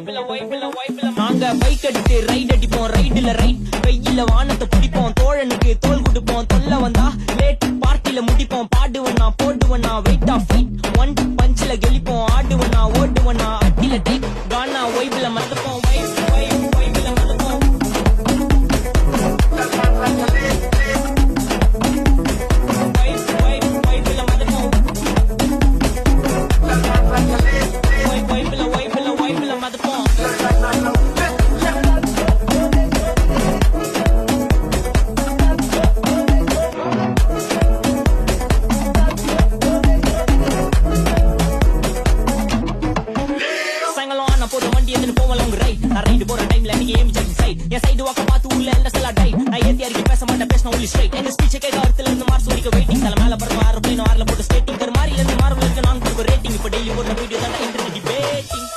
நாங்க பைக் எடுத்து ரைட் அடிப்போம், ரைடுல ரைட் வெயில வானத்தை பிடிப்போம், தோழனுக்கு தோல் கொடுப்போம், தொல்ல வந்தா லேட் பார்ட்டில முடிப்போம், பாடுவனா போடுவனா வெயிட் ஆஃப் ஃபைட் ஒன் பஞ்சில கெளிப்போம், ஆடுவனா ஓடுவனா அட்டில டைப் கானா வைப்ல மறந்துப்போம், வைப்ல மறந்துப்போம். என் சைடு வாக்க பார்த்து உள்ள எந்த செல்லா டை நான் ஏத்தி அறிக்கை பேச மாட்டேன் பேசின உள்ளி ஸ்ட்ரைட் எங்க ஸ்பீச் கேட்க ஒருத்தல இருந்து மார்ஸ் வரைக்கும் வெயிட்டிங் தலை மேல பறக்கும் ஏரோப்ளேன் ஆர்ல போட்டு ஸ்கேட்டிங் மாதிரி இருந்து மார்வல் இருக்கு நாங்க ரேட்டிங் இப்ப டெய்லி போடுற வீடியோ தான் இன்டர்நெட் டிபேட்டிங்